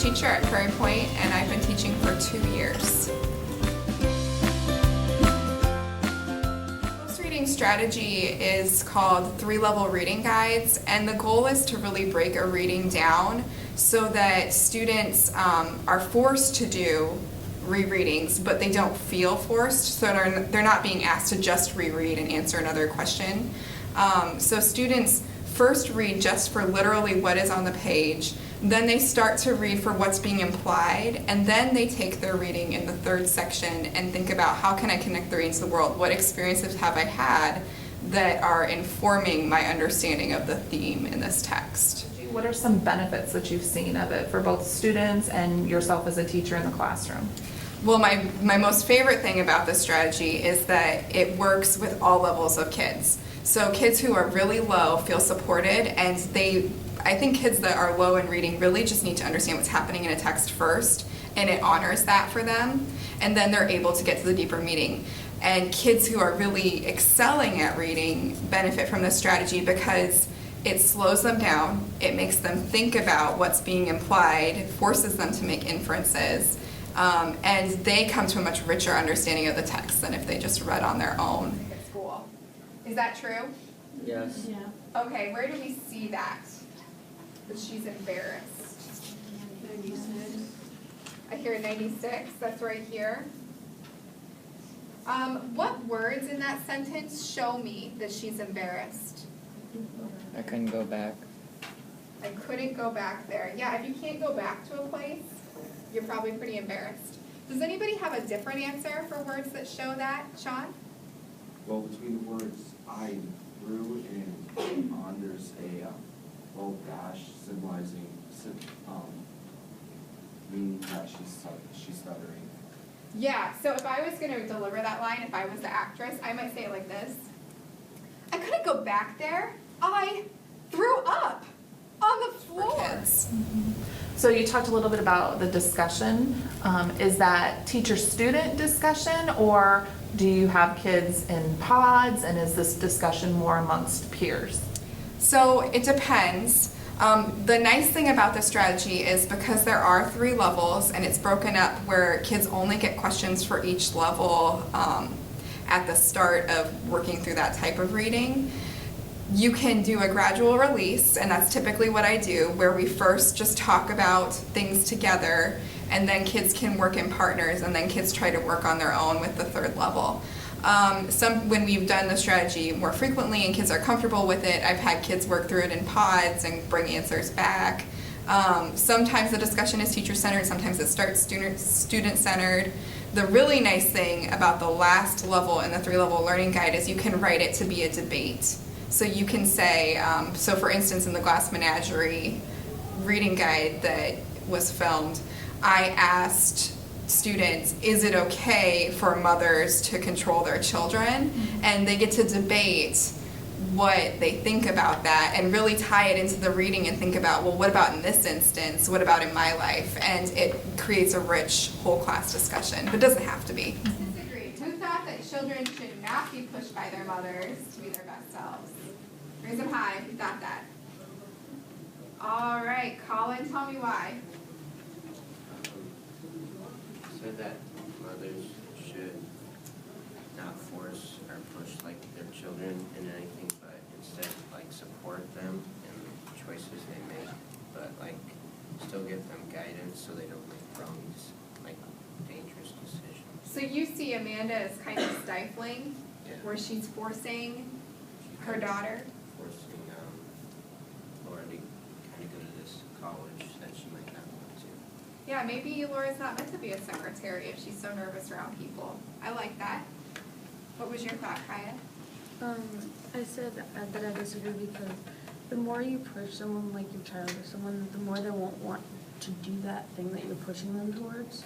English teacher at Prairie and I've been teaching for 2 years. Post-reading strategy is called 3-level reading guides, and the goal is to really break a reading down so that students are forced to do rereadings, but they don't feel forced, so they're not being asked to just reread and answer another question. So students first read just for literally what is on the page, then they start to read for what's being implied, and then they take their reading in the 3rd section and think about how can I connect the reading to the world? What experiences have I had that are informing my understanding of the theme in this text? What are some benefits that you've seen of it for both students and yourself as a teacher in the classroom? Well, my most favorite thing about this strategy is that it works with all levels of kids. So kids who are really low feel supported, and I think kids that are low in reading really just need to understand what's happening in a text first, and it honors that for them, and then they're able to get to the deeper meaning. And kids who are really excelling at reading benefit from this strategy because it slows them down, it makes them think about what's being implied, forces them to make inferences, and they come to a much richer understanding of the text than if they just read on their own. At school. Is that true? Yes. Yeah. Okay, where do we see that? That she's embarrassed. 96. I hear 96, that's right here. What words in that sentence show me that she's embarrassed? I couldn't go back. I couldn't go back there. Yeah, if you can't go back to a place, you're probably pretty embarrassed. Does anybody have a different answer for words that show that, Sean? Well, between the words I, through, and on, there's a bold dash symbolizing, meaning that she's stuttering. Yeah, so if I was going to deliver that line, if I was the actress, I might say it like this. I couldn't go back there. I threw up on the floor. For kids. So you talked a little bit about the discussion. Is that teacher-student discussion, or do you have kids in pods, and is this discussion more amongst peers? So it depends. The nice thing about this strategy is because there are 3 levels and it's broken up where kids only get questions for each level at the start of working through that type of reading. You can do a gradual release, and that's typically what I do, where we first just talk about things together, and then kids can work in partners, and then kids try to work on their own with the 3rd level. When we've done the strategy more frequently and kids are comfortable with it, I've had kids work through it in pods and bring answers back. Sometimes the discussion is teacher-centered, sometimes it starts student-centered. The really nice thing about the last level in the 3-level learning guide is you can write it to be a debate. So you can say, so for instance in the Glass Menagerie reading guide that was filmed, I asked students, is it okay for mothers to control their children? And they get to debate what they think about that and really tie it into the reading and think about, well, what about in this instance? What about in my life? And it creates a rich whole class discussion, but it doesn't have to be. Disagree. Who thought that children should not be pushed by their mothers to be their best selves? Raise them high if you thought that. All right, Colin, tell me why. Said that mothers should not force or push their children in anything, but instead support them in the choices they make, but still give them guidance so they don't make wrong, dangerous decisions. So you see Amanda as kind of stifling, Yeah. where she's forcing her daughter. Forcing Laura to kind of go to this college that she might not want to. Yeah, maybe Laura's not meant to be a secretary if she's so nervous around people. I like that. What was your thought, Kaya? I said that I disagree because the more you push someone, like your child or someone, the more they won't want to do that thing that you're pushing them towards.